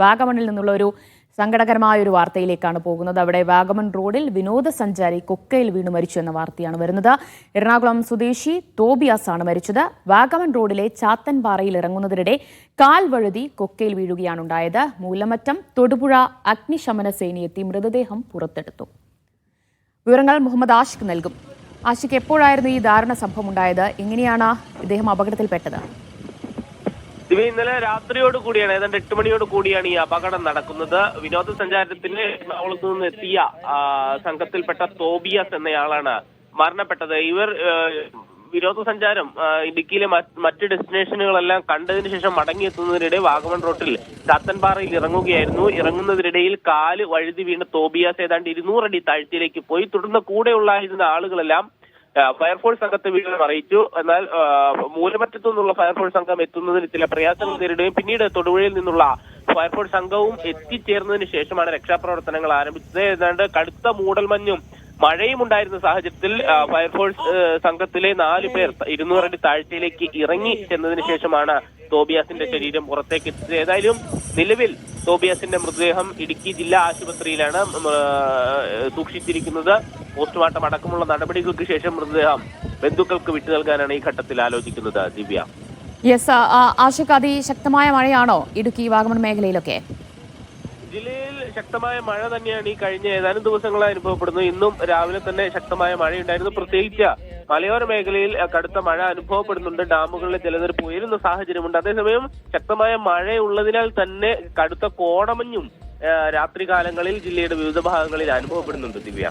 വാഗമണിൽ നിന്നുള്ള ഒരു സങ്കടകരമായ ഒരു വാർത്തയിലേക്കാണ് പോകുന്നത്. അവിടെ വാഗമൺ റോഡിൽ വിനോദസഞ്ചാരി കൊക്കയിൽ വീണു മരിച്ചു എന്ന വാർത്തയാണ് വരുന്നത്. എറണാകുളം സ്വദേശി തോബിയാസ് ആണ് മരിച്ചത്. വാഗമൺ റോഡിലെ ചാത്തൻപാറയിൽ ഇറങ്ങുന്നതിനിടെ കാൽ വഴുതി കൊക്കയിൽ വീഴുകയാണ് ഉണ്ടായത്. മൂലമറ്റം തൊടുപുഴ അഗ്നിശമന സേനയെത്തി മൃതദേഹം പുറത്തെടുത്തു. വിവരങ്ങൾ മുഹമ്മദ് ആഷിഖ് നൽകും. ആഷിഖ്, എപ്പോഴായിരുന്നു ഈ ദാരുണ സംഭവം ഉണ്ടായത്? എങ്ങനെയാണ് ഇദ്ദേഹം അപകടത്തിൽപ്പെട്ടത്? ഇന്നലെ രാത്രിയോട് കൂടിയാണ്, ഏതാണ്ട് 8 മണിയോട് കൂടിയാണ് ഈ അപകടം നടക്കുന്നത്. വിനോദസഞ്ചാരത്തിന് എറണാകുളത്ത് നിന്ന് എത്തിയ സംഘത്തിൽപ്പെട്ട തോബിയാസ് എന്നയാളാണ് മരണപ്പെട്ടത്. ഇവർ വിനോദസഞ്ചാരം ഇടുക്കിയിലെ മറ്റ് ഡെസ്റ്റിനേഷനുകളെല്ലാം കണ്ടതിന് ശേഷം മടങ്ങിയെത്തുന്നതിനിടെ വാഗമൺ റോട്ടിൽ ചാത്തൻപാറയിൽ ഇറങ്ങുകയായിരുന്നു. ഇറങ്ങുന്നതിനിടയിൽ കാല് വഴുതി വീണ തോബിയാസ് ഏതാണ്ട് 200 അടി താഴ്ചയിലേക്ക് പോയി. തുടർന്ന് കൂടെയുള്ള ആളുകളെല്ലാം ഫയർഫോഴ്സ് സംഘത്തെ വിവരം അറിയിച്ചു. എന്നാൽ മൂലമറ്റത്തു നിന്നുള്ള ഫയർഫോഴ്സ് സംഘം എത്തുന്നതിന് ചില പ്രയാസങ്ങൾ നേരിടുകയും പിന്നീട് തൊടുപുഴയിൽ നിന്നുള്ള ഫയർഫോഴ്സ് സംഘവും എത്തിച്ചേർന്നതിന് ശേഷമാണ് രക്ഷാപ്രവർത്തനങ്ങൾ ആരംഭിച്ചത്. ഏതാണ്ട് കടുത്ത മൂടൽമഞ്ഞും മഴയും ഉണ്ടായിരുന്ന സാഹചര്യത്തിൽ ഫയർഫോഴ്സ് സംഘത്തിലെ 4 പേർ 200 അടി താഴ്ചയിലേക്ക് ഇറങ്ങി ചെന്നതിന് ശേഷമാണ് തോബിയാസിന്റെ ശരീരം പുറത്തേക്ക് എത്തിയത്. ഏതായാലും നിലവിൽ തോബിയാസിന്റെ മൃതദേഹം ഇടുക്കി ജില്ലാ ആശുപത്രിയിലാണ് സൂക്ഷിച്ചിരിക്കുന്നത്. പോസ്റ്റ്മോർട്ടം അടക്കമുള്ള നടപടികൾക്ക് ശേഷം മൃതദേഹം ബന്ധുക്കൾക്ക് വിട്ടു നൽകാനാണ് ഈ ഘട്ടത്തിൽ ആലോചിക്കുന്നത്. ദിവ്യ. യെസ് ആഷിഖ്, അതിശക്തമായ മഴയാണോ ഇടുക്കി വാഗമൺ മേഖലയിലൊക്കെ? ജില്ലയിൽ ശക്തമായ മഴ തന്നെയാണ് ഈ കഴിഞ്ഞ ഏതാനും ദിവസങ്ങളായി അനുഭവപ്പെടുന്നത്. ഇന്നും രാവിലെ തന്നെ ശക്തമായ മഴയുണ്ടായിരുന്നു. പ്രത്യേകിച്ച് മലയോര മേഖലയിൽ കടുത്ത മഴ അനുഭവപ്പെടുന്നുണ്ട്. ഡാമുകളിലെ ജലനിരപ്പ് ഉയരുന്ന സാഹചര്യമുണ്ട്. അതേസമയം ശക്തമായ മഴയുള്ളതിനാൽ തന്നെ കടുത്ത കോടമഞ്ഞും രാത്രികാലങ്ങളിൽ ജില്ലയുടെ വിവിധ ഭാഗങ്ങളിൽ അനുഭവപ്പെടുന്നുണ്ട്. ദിവ്യ.